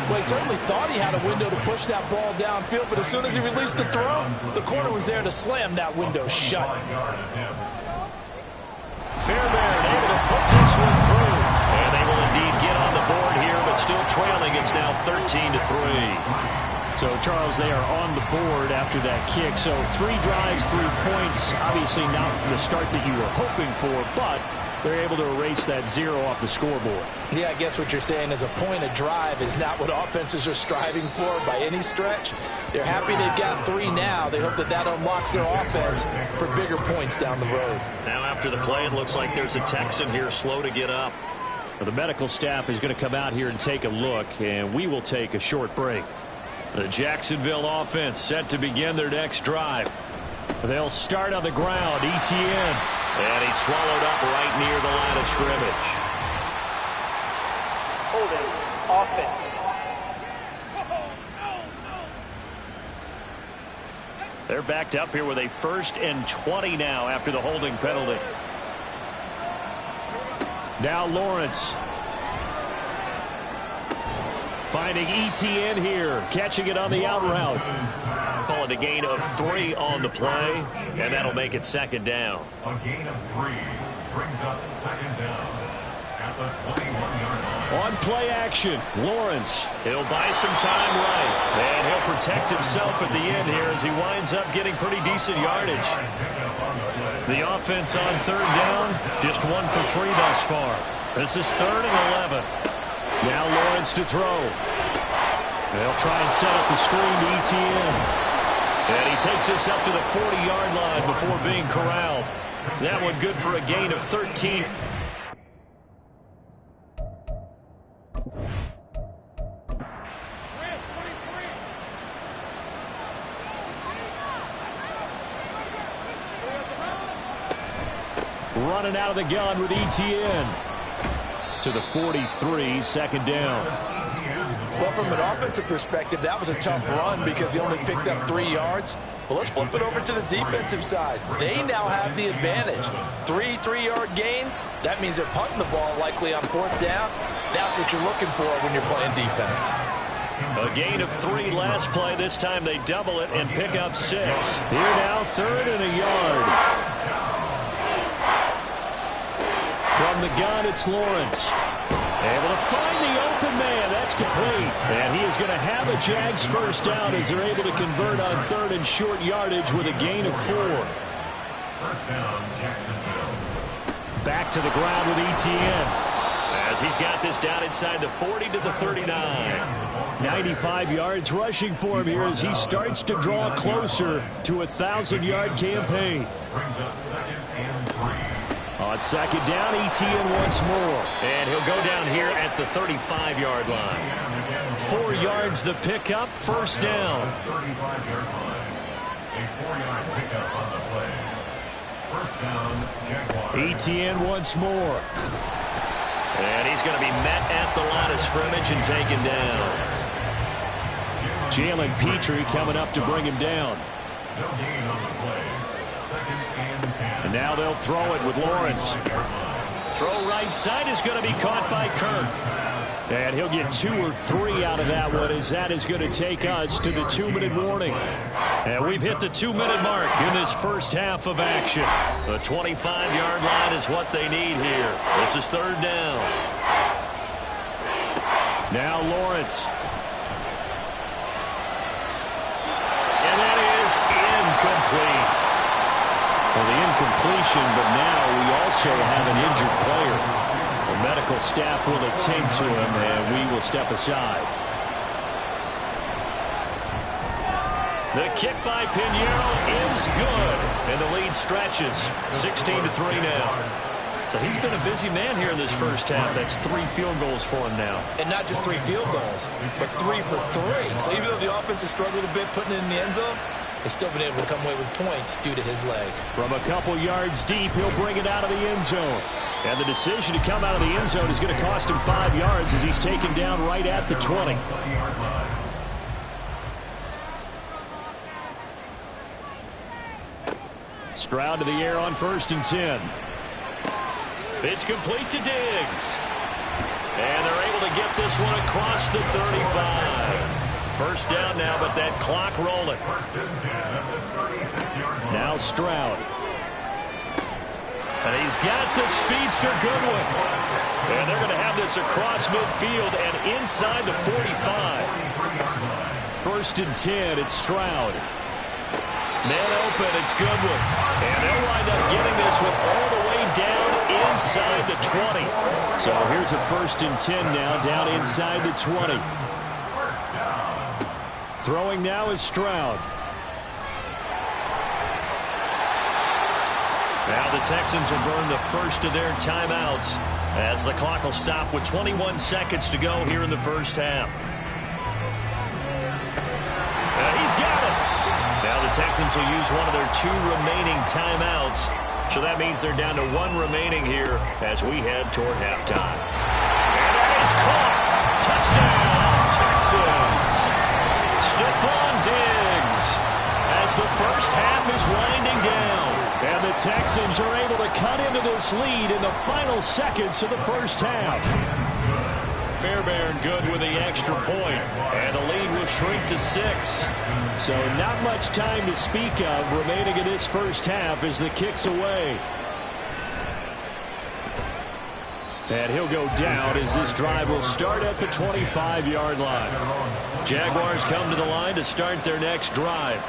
Well, he certainly thought he had a window to push that ball downfield, but as soon as he released the throw, the corner was there to slam that window shut. Fairbairn able to put this one through. And they will indeed get on the board here, but still trailing. It's now 13-3. So, Charles, they are on the board after that kick. So 3 drives, 3 points. Obviously not the start that you were hoping for, but they're able to erase that 0 off the scoreboard. Yeah, I guess what you're saying is a point a drive is not what offenses are striving for by any stretch. They're happy they've got 3 now. They hope that that unlocks their offense for bigger points down the road. Now after the play, it looks like there's a Texan here slow to get up. Well, the medical staff is going to come out here and take a look, and we will take a short break. The Jacksonville offense set to begin their next drive. They'll start on the ground. Etienne. And he's swallowed up right near the line of scrimmage. Holding offense. They're backed up here with a 1st and 20 now after the holding penalty. Now Lawrence. Finding ETN here. Catching it on the out route. Call it a gain of 3 on the play, and that'll make it 2nd down. A gain of 3 brings up 2nd down at the 21-yard line. On play action, Lawrence. He'll buy some time right, and he'll protect himself at the end here as he winds up getting pretty decent yardage. The offense on 3rd down, just 1 for 3 thus far. This is 3rd and 11. Now Lawrence to throw. They'll try and set up the screen to ETN. And he takes this up to the 40-yard line before being corralled. That one good for a gain of 13. Running out of the gun with ETN. To the 43, 2nd down. Well, from an offensive perspective, that was a tough run because he only picked up 3 yards. Well, let's flip it over to the defensive side. They now have the advantage. 3 3-yard gains. That means they're punting the ball likely on 4th down. That's what you're looking for when you're playing defense. A gain of 3 last play. This time they double it and pick up 6. Here now, 3rd and a yard. From the gun, it's Lawrence. Able to find the open man. That's complete. And he is going to have a Jags 1st down as they're able to convert on 3rd and short yardage with a gain of 4. 1st down, Jacksonville. Back to the ground with ETN. As he's got this down inside the 40 to the 39. 95 yards rushing for him here as he starts to draw closer to a 1,000-yard campaign. Brings up 2nd and 3. On 2nd down, ETN once more. And he'll go down here at the 35-yard line. 4 yards the pickup, 1st down. 35-yard line. A 4-yard pickup on the play. 1st down, Jaguars. ETN once more. And he's going to be met at the line of scrimmage and taken down. Jalen Petrie coming up to bring him down. No gain on the play. 2nd and 10. And now they'll throw it with Lawrence. Throw right side is going to be caught by Kirk. And he'll get 2 or 3 out of that one as that is going to take us to the 2-minute warning. And we've hit the 2-minute mark in this 1st half of action. The 25-yard line is what they need here. This is 3rd down. Now Lawrence. And that is incomplete. Well, the incompletion, but now we also have an injured player. The medical staff will attend to him, and we will step aside. The kick by Pinheiro is good, and the lead stretches 16-3 now. So he's been a busy man here in this 1st half. That's 3 field goals for him now. And not just 3 field goals, but 3 for 3. So even though the offense has struggled a bit putting it in the end zone, he's still been able to come away with points due to his leg. From a couple yards deep, he'll bring it out of the end zone. And the decision to come out of the end zone is going to cost him 5 yards as he's taken down right at the 20. Stroud to the air on 1st and 10. It's complete to Diggs. And they're able to get this one across the 35. 1st down now, but that clock rolling. Now Stroud. And he's got the speedster Goodwin. And they're going to have this across midfield and inside the 45. 1st and 10, it's Stroud. Man open, it's Goodwin. And they'll wind up getting this one all the way down inside the 20. So here's a 1st and 10 now, down inside the 20. Throwing now is Stroud. Now the Texans will burn the first of their timeouts as the clock will stop with 21 seconds to go here in the 1st half. He's got it. Now the Texans will use one of their 2 remaining timeouts. So that means they're down to 1 remaining here as we head toward halftime. And that is caught. Touchdown, Texans. Stephon Diggs has the first half is winding down. And the Texans are able to cut into this lead in the final seconds of the first half. Fairbairn good with the extra point, and the lead will shrink to 6. So not much time to speak of remaining in this first half as the kick's away. And he'll go down as this drive will start at the 25-yard line. Jaguars come to the line to start their next drive.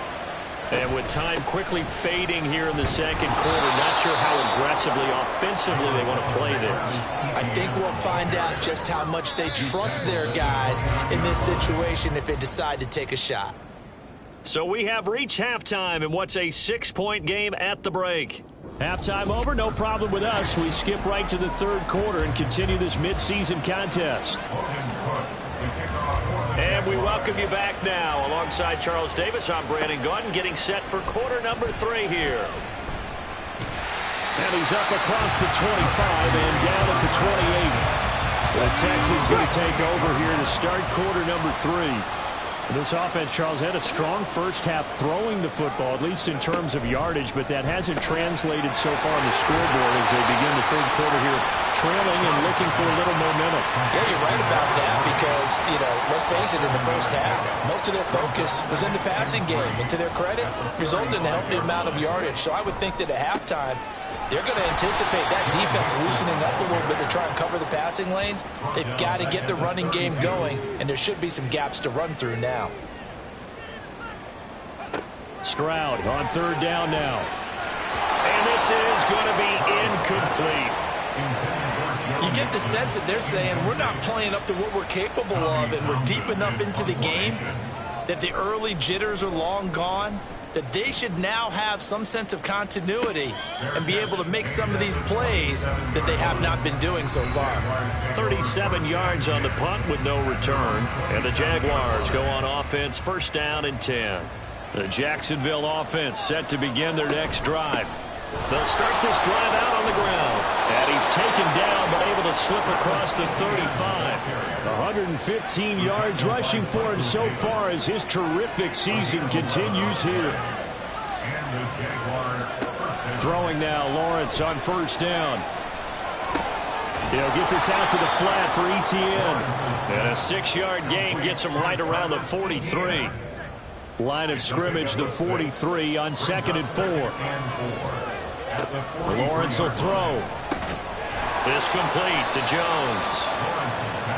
And with time quickly fading here in the second quarter, not sure how aggressively, offensively they want to play this. I think we'll find out just how much they trust their guys in this situation if they decide to take a shot. So we have reached halftime in what's a 6-point game at the break. Halftime over, no problem with us. We skip right to the third quarter and continue this midseason contest. And we welcome you back now. Alongside Charles Davis, I'm Brandon Gaudin, getting set for quarter number 3 here. And he's up across the 25 and down at the 28. The Texans going to take over here to start quarter number 3. This offense, Charles, had a strong first half throwing the football, at least in terms of yardage, but that hasn't translated so far on the scoreboard as they begin the third quarter here, trailing and looking for a little momentum. Yeah, you're right about that because, let's face it, in the first half, most of their focus was in the passing game. And to their credit, resulted in a healthy amount of yardage. So I would think that at halftime, they're going to anticipate that defense loosening up a little bit to try and cover the passing lanes. They've got to get the running game going, and there should be some gaps to run through now. Stroud on third down now. And this is going to be incomplete. You get the sense that they're saying we're not playing up to what we're capable of, and we're deep enough into the game that the early jitters are long gone, that they should now have some sense of continuity and be able to make some of these plays that they have not been doing so far. 37 yards on the punt with no return. And the Jaguars go on offense, first down and 10. The Jacksonville offense set to begin their next drive. They'll start this drive out on the ground. And he's taken down but able to slip across the 35. 115 yards rushing for him so far as his terrific season continues here. Throwing now, Lawrence on first down. He'll get this out to the flat for Etienne. And a 6-yard gain gets him right around the 43. Line of scrimmage, the 43 on 2nd and 4. Lawrence will throw. This complete to Jones.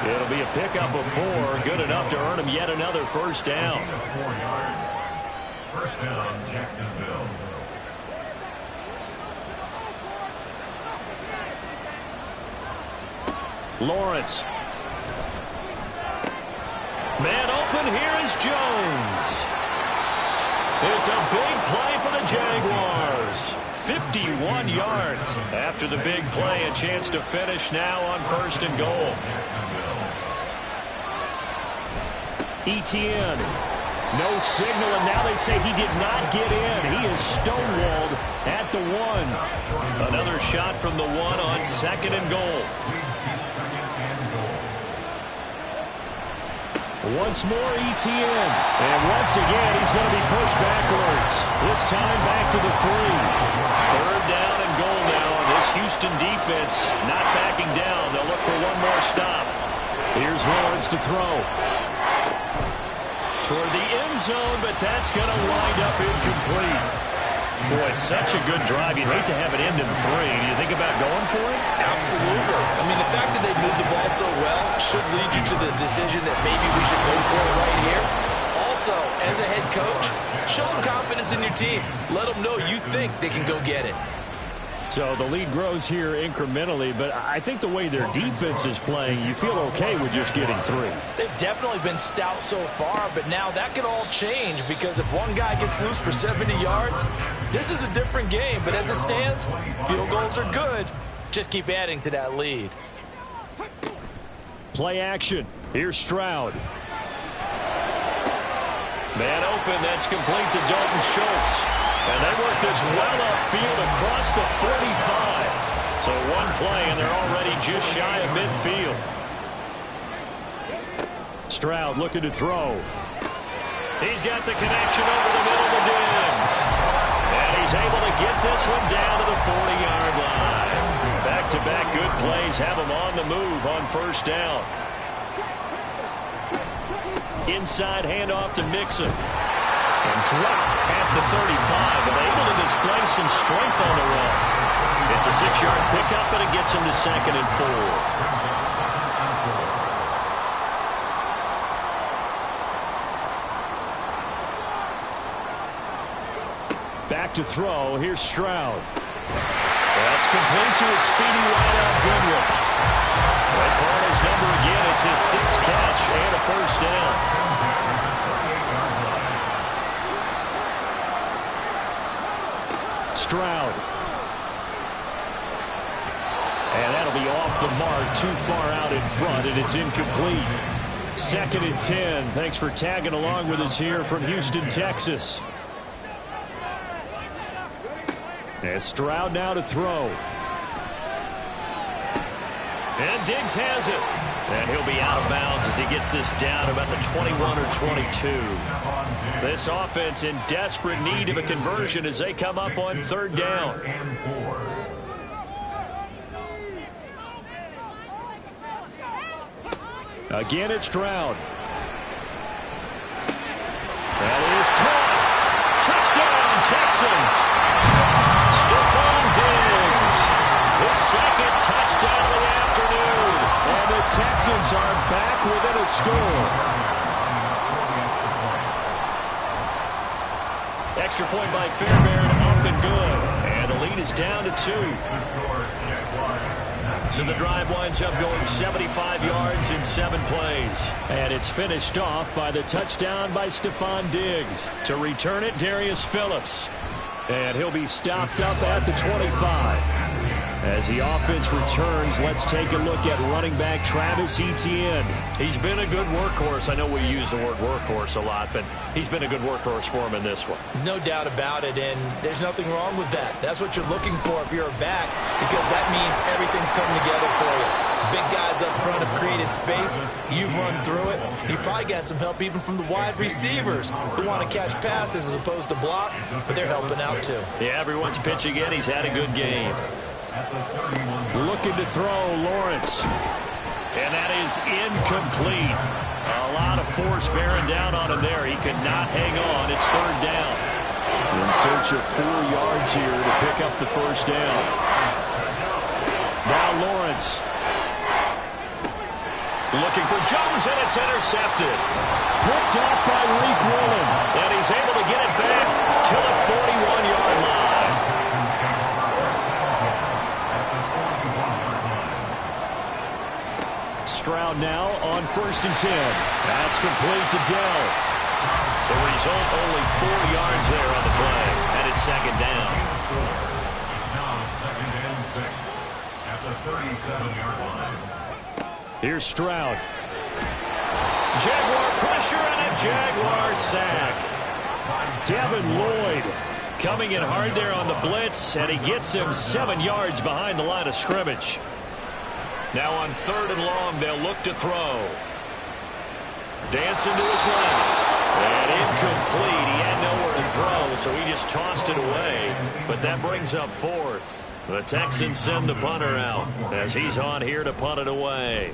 It'll be a pickup of 4, good enough to earn him yet another first down. First down, Jacksonville. Lawrence. Man open, here is Jones. It's a big play for the Jaguars. 51 yards. After the big play, a chance to finish now on first and goal. Etienne. No signal, and now they say he did not get in. He is stonewalled at the 1. Another shot from the 1 on 2nd and goal. Once more, Etienne. And once again, he's going to be pushed backwards. This time back to the 3. Third down and goal now. This Houston defense not backing down. They'll look for one more stop. Here's Lawrence to throw. Toward the end zone, but that's going to wind up incomplete. Boy, such a good drive. You'd hate to have it end in 3. Do you think about going for it? Absolutely. I mean, the fact that they moved the ball so well should lead you to the decision that maybe we should go for it right here. Also, as a head coach, show some confidence in your team. Let them know you think they can go get it. So the lead grows here incrementally, but I think the way their defense is playing, you feel okay with just getting 3. They've definitely been stout so far, but now that could all change because if one guy gets loose for 70 yards, this is a different game. But as it stands, field goals are good. Just keep adding to that lead. Play action. Here's Stroud. Man open, that's complete to Dalton Schultz. And they work this well upfield across the 45. So one play, and they're already just shy of midfield. Stroud looking to throw. He's got the connection over the middle to Diggs. one down to the 40-yard line. Back-to-back good plays have him on the move on first down. Inside handoff to Mixon. And dropped at the 35, but able to display some strength on the run. It's a 6-yard pickup, and it gets him to 2nd and 4. Back to throw. Here's Stroud. That's complete to a speedy wideout Goodwin. They call his number again. It's his 6th catch and a first down. Stroud. And that'll be off the mark, too far out in front, and it's incomplete. 2nd and 10. Thanks for tagging along with us here from Houston, Texas. And Stroud now to throw. And Diggs has it. And he'll be out of bounds as he gets this down about the 21 or 22. This offense in desperate need of a conversion as they come up on 3rd down. Again, it's Stroud. That is caught. Touchdown, Texans. Stephon Diggs. His 2nd touchdown of the afternoon. And the Texans are back within a score. Extra point by Fairbairn, up and good. And the lead is down to 2. So the drive winds up going 75 yards in 7 plays. And it's finished off by the touchdown by Stephon Diggs. To return it, Darius Phillips. And he'll be stopped up at the 25. As the offense returns, let's take a look at running back Travis Etienne. He's been a good workhorse. I know we use the word workhorse a lot, but he's been a good workhorse for him in this one. No doubt about it, and there's nothing wrong with that. That's what you're looking for if you're a back, because that means everything's coming together for you. Big guys up front have created space. You've run through it. You've probably gotten some help even from the wide receivers who want to catch passes as opposed to block, but they're helping out too. Yeah, everyone's pitching in. He's had a good game. Looking to throw, Lawrence. And that is incomplete. A lot of force bearing down on him there. He could not hang on. It's 3rd down. In search of 4 yards here to pick up the first down. Now Lawrence. Looking for Jones, and it's intercepted. Picked off by Reek Woolen. And he's able to get it back to the 41-yard line. Stroud now on 1st and 10. That's complete to Dell. The result, only 4 yards there on the play. And it's 2nd down. It's now 2nd and 6 at the 37-yard line. Here's Stroud. Jaguar pressure and a Jaguar sack. Devin Lloyd coming in hard there on the blitz, and he gets him 7 yards behind the line of scrimmage. Now on 3rd and long, they'll look to throw. Dancing to his left. And incomplete. He had nowhere to throw, so he just tossed it away. But that brings up 4th. The Texans send the punter out as he's on here to punt it away.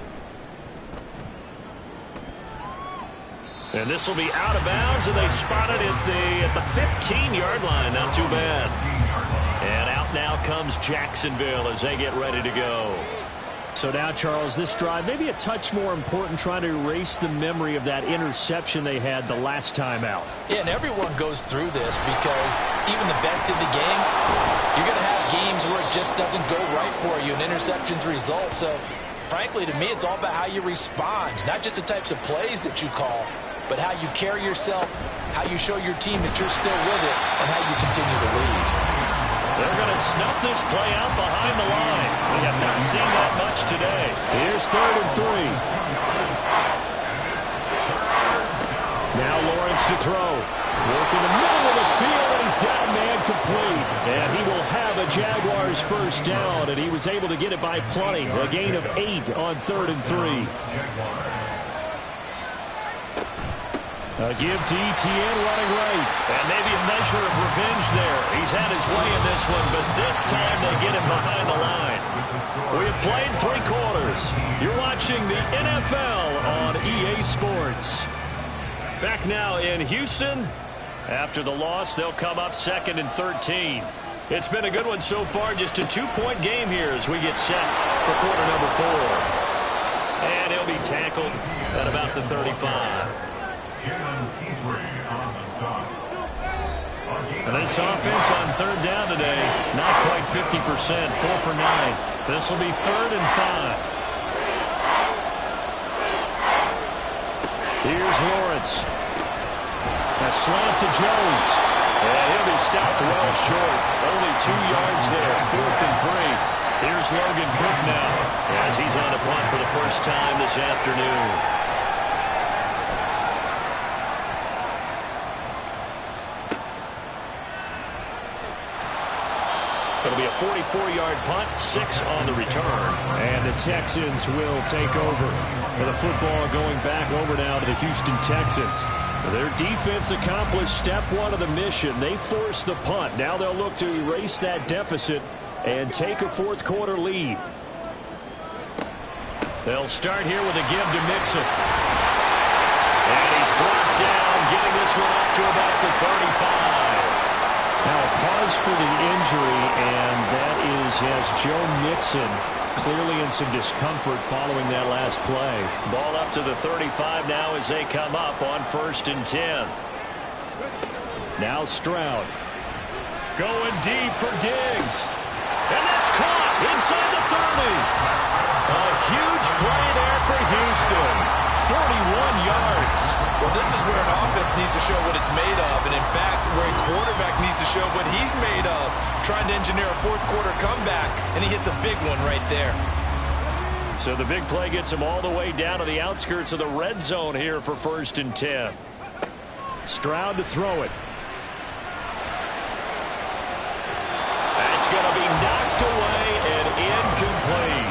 And this will be out of bounds, and they spot it at the 15-yard line. Not too bad. And out now comes Jacksonville as they get ready to go. So now, Charles, this drive maybe a touch more important, trying to erase the memory of that interception they had the last time out. Yeah, and everyone goes through this because even the best in the game, you're going to have games where it just doesn't go right for you, and interceptions result. So, frankly, to me, it's all about how you respond, not just the types of plays that you call, but how you carry yourself, how you show your team that you're still with it, and how you continue to lead. They're going to snuff this play out behind the line. We have not seen that much today. Here's 3rd and 3. Now Lawrence to throw. Work in the middle of the field, and he's got a man complete. And he will have a Jaguars first down, and he was able to get it by plenty. A gain of 8 on 3rd and 3. A give to Etienne running right. And maybe a measure of revenge there. He's had his way in this one, but this time they get him behind the line. We have played 3 quarters. You're watching the NFL on EA Sports. Back now in Houston. After the loss, they'll come up 2nd and 13. It's been a good one so far. Just a 2-point game here as we get set for quarter number 4. And he'll be tackled at about the 35. And this offense on 3rd down today, not quite 50%, 4 for 9. This will be 3rd and 5. Here's Lawrence. A slant to Jones. And he'll be stopped well short. Only 2 yards there, 4th and 3. Here's Logan Cook now as he's on a punt for the first time this afternoon. It'll be a 44-yard punt, 6 on the return. And the Texans will take over. And the football going back over now to the Houston Texans. Their defense accomplished step 1 of the mission. They forced the punt. Now they'll look to erase that deficit and take a 4th quarter lead. They'll start here with a give to Mixon. And he's brought down, getting this one up to about the 35. Now a pause for the injury, and that is, yes, Joe Mixon clearly in some discomfort following that last play. Ball up to the 35 now as they come up on 1st and 10. Now Stroud. Going deep for Diggs. And that's caught inside the 30. A huge play there for Houston. 41 yards. Well, this is where an offense needs to show what it's made of. And, in fact, where a quarterback needs to show what he's made of. Trying to engineer a 4th quarter comeback, and he hits a big one right there. So the big play gets him all the way down to the outskirts of the red zone here for 1st and 10. Stroud to throw it. That's going to be knocked away and incomplete.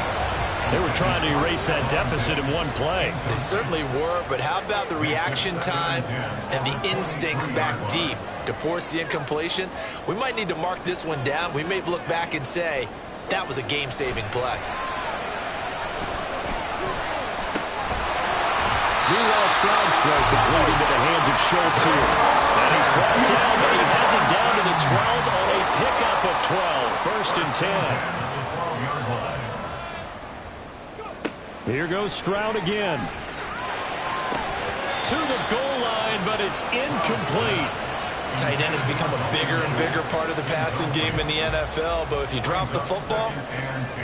They were trying to erase that deficit in one play. They certainly were, but how about the reaction time and the instincts back deep to force the incompletion? We might need to mark this one down. We may look back and say, that was a game-saving play. Meanwhile, Stroud's throw complete into the hands of Schultz here. And he's brought down, but he has it down to the 12 on a pickup of 12. 1st and 10. Here goes Stroud again. To the goal line, but it's incomplete. Tight end has become a bigger and bigger part of the passing game in the NFL, but if you drop the football,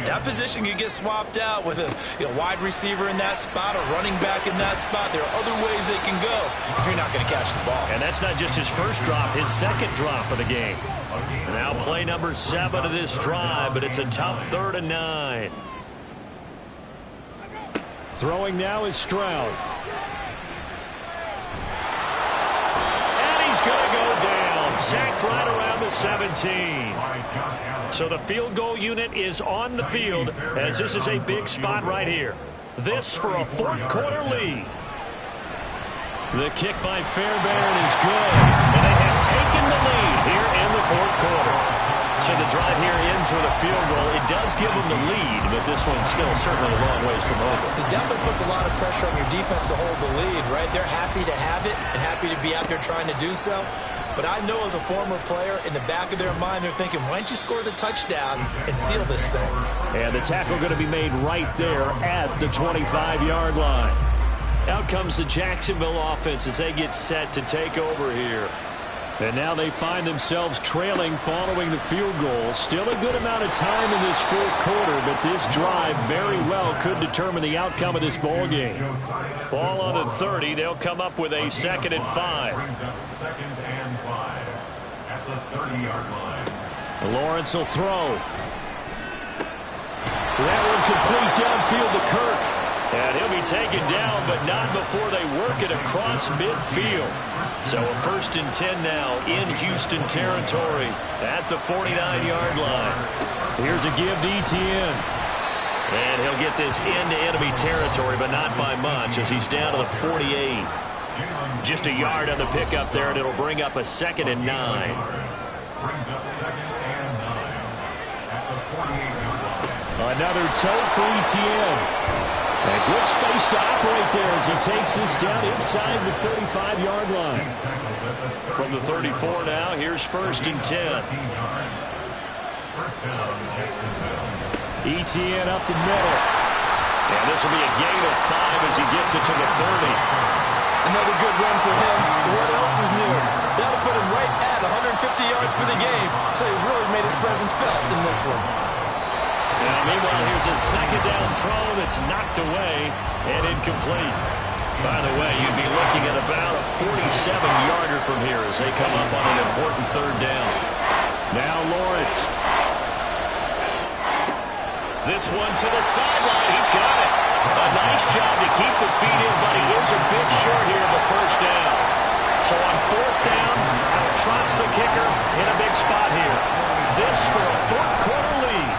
that position can get swapped out with a wide receiver in that spot, a running back in that spot. There are other ways they can go if you're not going to catch the ball. And that's not just his first drop, his 2nd drop of the game. Now play number 7 of this drive, but it's a tough 3rd and 9. Throwing now is Stroud. And he's going to go down. Sacked right around the 17. So the field goal unit is on the field as this is a big spot right here. This for a 4th quarter lead. The kick by Fairbairn is good. And they have taken the lead here in the 4th quarter. So the drive here ends with a field goal. It does give them the lead, but this one's still certainly a long ways from over. It definitely puts a lot of pressure on your defense to hold the lead, right? They're happy to have it and happy to be out there trying to do so. But I know as a former player, in the back of their mind, they're thinking, why don't you score the touchdown and seal this thing? And the tackle going to be made right there at the 25-yard line. Out comes the Jacksonville offense as they get set to take over here. And now they find themselves trailing following the field goal. Still a good amount of time in this 4th quarter, but this drive very well could determine the outcome of this ball game. Ball on the 30. They'll come up with a 2nd and 5. At the 30-yard line. Lawrence will throw. That one complete downfield to Kirk. And he'll be taken down, but not before they work it across midfield. So a 1st and 10 now in Houston territory at the 49-yard line. Here's a give to Etienne. And he'll get this into enemy territory, but not by much as he's down to the 48. Just a yard on the pickup there, and it'll bring up a 2nd and 9. Brings up 2nd and 9 at the 48-yard line. Another tote for ETN. And good space to operate there as he takes this down inside the 35-yard line. From the 34 now, here's 1st and 10. First down, Jacksonville. ETN up the middle. And this will be a gain of 5 as he gets it to the 30. Another good run for him. What else is new? That'll put him right at 150 yards for the game. So he's really made his presence felt in this one. Now, meanwhile, here's a 2nd down throw that's knocked away and incomplete. By the way, you'd be looking at about a 47-yarder from here as they come up on an important 3rd down. Now Lawrence. This one to the sideline. He's got it. A nice job to keep the feet in, but he is a bit short here of the 1st down. So on 4th down, out trots the kicker in a big spot here. This for a 4th quarter lead.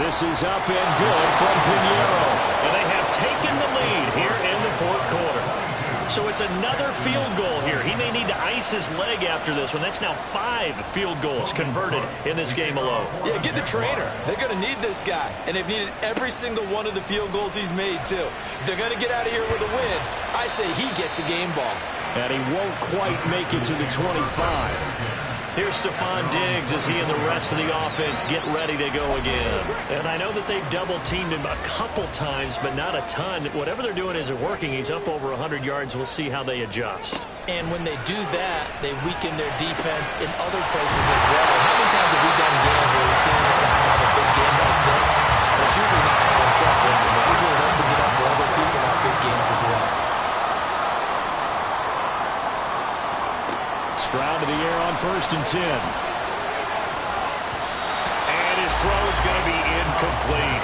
This is up and good from Pinheiro. And they have taken the lead here in the 4th quarter. So it's another field goal here. He may need to ice his leg after this one. That's now 5 field goals converted in this game alone. Yeah, get the trainer. They're going to need this guy. And they've needed every single one of the field goals he's made, too. If they're going to get out of here with a win, I say he gets a game ball. And he won't quite make it to the 25. Here's Stephon Diggs as he and the rest of the offense get ready to go again. And I know that they've double-teamed him a couple times, but not a ton. Whatever they're doing isn't working. He's up over 100 yards. We'll see how they adjust. And when they do that, they weaken their defense in other places as well. How many times have we done games where we've seen a guy have a big game like this? It's usually not by himself, is it? Usually it opens it up for other people to have big games as well. Stroud to the air on 1st and 10. And his throw is going to be incomplete.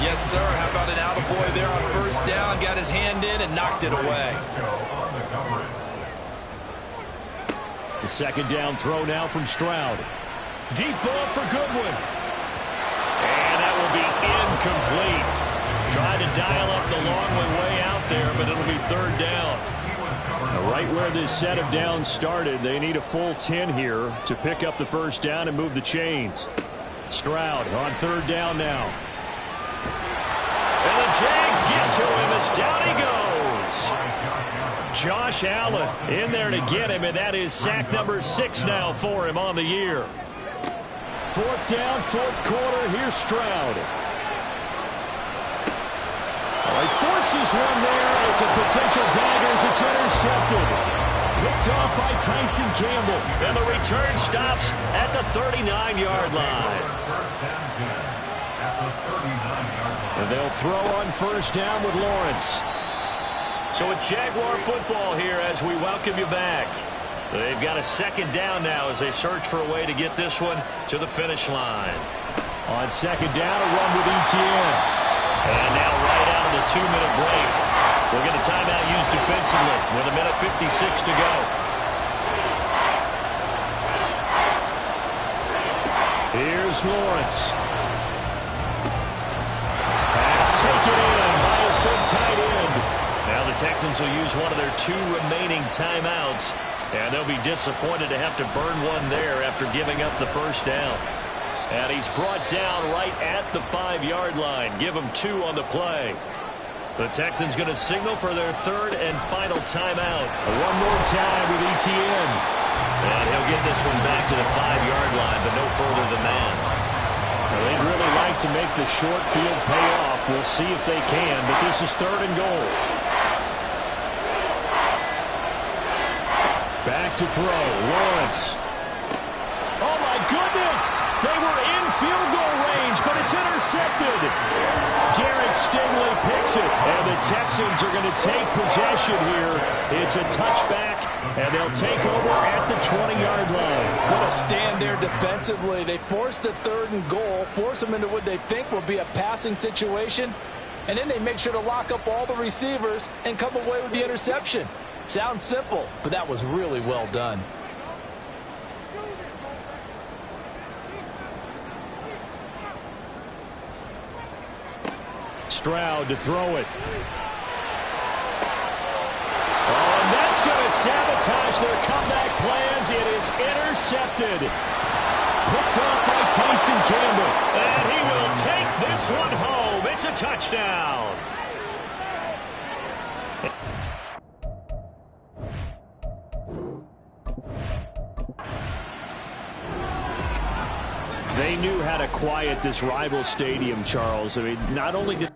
Yes, sir. How about an attaboy there on 1st down? Got his hand in and knocked it away. The 2nd down throw now from Stroud. Deep ball for Goodwin. And that will be incomplete. Tried to dial up the long way out there, but it'll be 3rd down. Right where this set of downs started, they need a full 10 here to pick up the 1st down and move the chains. Stroud on 3rd down now. And the Jags get to him as down he goes. Josh Allen in there to get him, and that is sack number 6 now for him on the year. 4th down, 4th quarter. Here's Stroud. He forces one there. It's a potential dagger as it's intercepted. Picked off by Tyson Campbell. And the return stops at the 39-yard line. And they'll throw on 1st down with Lawrence. So it's Jaguar football here as we welcome you back. They've got a 2nd down now as they search for a way to get this one to the finish line. On 2nd down, a run with ETN. And now right out of the 2-minute break, we'll get a timeout used defensively with 1:56 to go. Here's Lawrence. Pass taken in by his big tight end. Now the Texans will use one of their 2 remaining timeouts, and they'll be disappointed to have to burn one there after giving up the 1st down. And he's brought down right at the 5-yard line. Give him 2 on the play. The Texans going to signal for their 3rd and final timeout. One more time with ETN. And he'll get this one back to the 5-yard line, but no further than that. Well, they'd really like to make the short field pay off. We'll see if they can, but this is 3rd and goal. Back to throw. Lawrence. Oh, my goodness! They were in field goal range, but it's intercepted. Derek Stingley picks it, and the Texans are going to take possession here. It's a touchback, and they'll take over at the 20-yard line. What a stand there defensively. They force the 3rd and goal, force them into what they think will be a passing situation, and then they make sure to lock up all the receivers and come away with the interception. Sounds simple, but that was really well done. Stroud to throw it. Oh, and that's sabotage their comeback plans. It is intercepted. Picked off by Tyson Campbell. And he will take this one home. It's a touchdown. They knew how to quiet this rival stadium, Charles. I mean, not only did